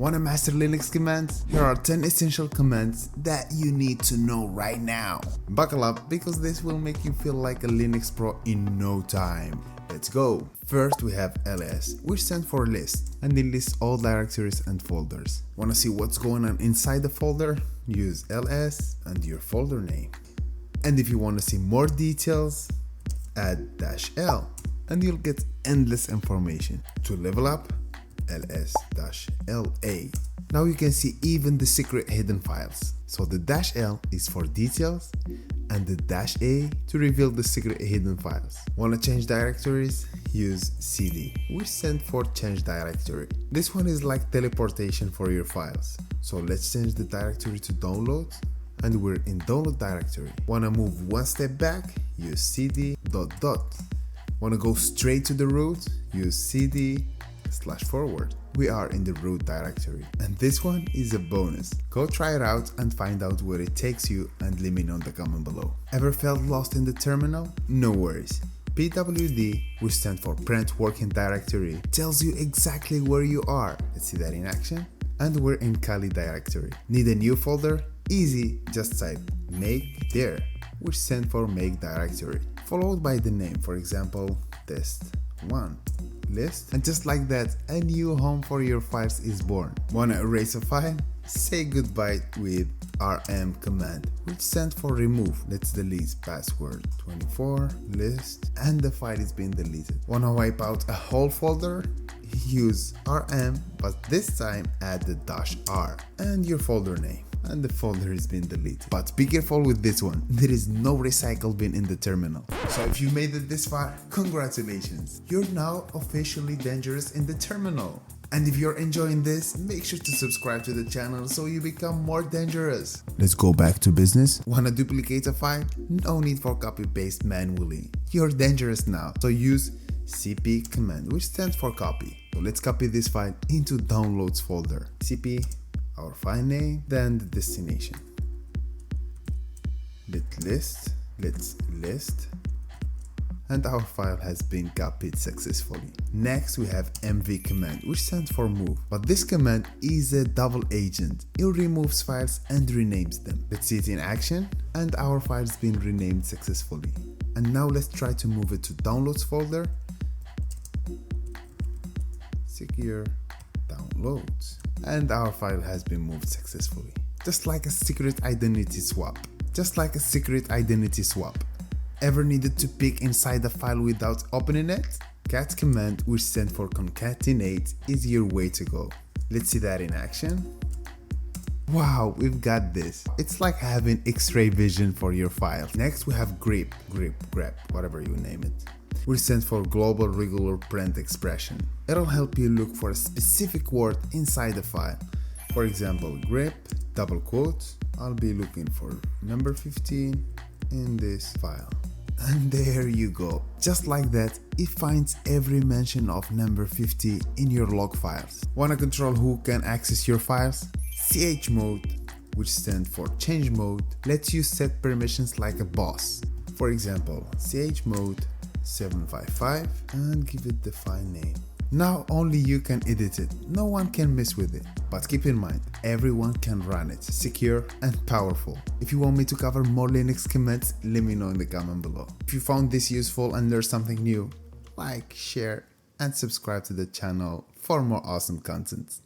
Wanna master Linux commands? Here are 10 essential commands that you need to know right now. Buckle up because this will make you feel like a Linux pro in no time. Let's go! First we have ls, which stands for list, and it lists all directories and folders. Wanna see what's going on inside the folder? Use ls and your folder name. And if you wanna see more details, add -l, and you'll get endless information. To level up, ls-la. Now you can see even the secret hidden files. So the -l is for details and the -a to reveal the secret hidden files. Wanna change directories? Use cd, which stands for change directory. This one is like teleportation for your files. So let's change the directory to download, and we're in download directory. Wanna move one step back? Use cd ... Wanna go straight to the root? Use cd/forward. We are in the root directory, and this one is a bonus. Go try it out and find out where it takes you and let me know in the comment below. Ever felt lost in the terminal? No worries. pwd, which stands for print working directory, tells you exactly where you are. Let's see that in action. And we're in CLI directory. Need a new folder? Easy, just type make there, which stands for make directory, followed by the name, for example, test1 list, and just like that, a new home for your files is born. Wanna erase a file? Say goodbye with rm command, which stands for remove. Let's delete password 24 list, and the file is being deleted. Wanna wipe out a whole folder? Use rm, but this time add the -r and your folder name, and the folder is being deleted. But be careful with this one, there is no recycle bin in the terminal. So if you made it this far, congratulations! You're now officially dangerous in the terminal. And if you're enjoying this, make sure to subscribe to the channel so you become more dangerous. Let's go back to business. Wanna duplicate a file? No need for copy paste manually. You're dangerous now, so use cp command, which stands for copy. So let's copy this file into downloads folder. cp, our file name, then the destination. Let's list, and our file has been copied successfully. Next we have mv command, which stands for move, but this command is a double agent. It removes files and renames them. Let's see it in action, and our file has been renamed successfully. And now let's try to move it to downloads folder. Secure downloads, and our file has been moved successfully. Just like a secret identity swap. Ever needed to peek inside the file without opening it? Cat command, which stands for concatenate, is your way to go. Let's see that in action. Wow, we've got this. It's like having X-ray vision for your file. Next we have grep, whatever you name it, which stands for global regular print expression. It'll help you look for a specific word inside the file. For example, grep, double quotes, I'll be looking for number 15 in this file. And there you go. Just like that, it finds every mention of number 50 in your log files. Wanna control who can access your files? chmode, which stands for change mode, lets you set permissions like a boss. For example, chmode 755, and give it the file name. Now only you can edit it, no one can mess with it. But keep in mind, everyone can run it, secure and powerful. If you want me to cover more Linux commands, let me know in the comment below. If you found this useful and learned something new, like, share and subscribe to the channel for more awesome content.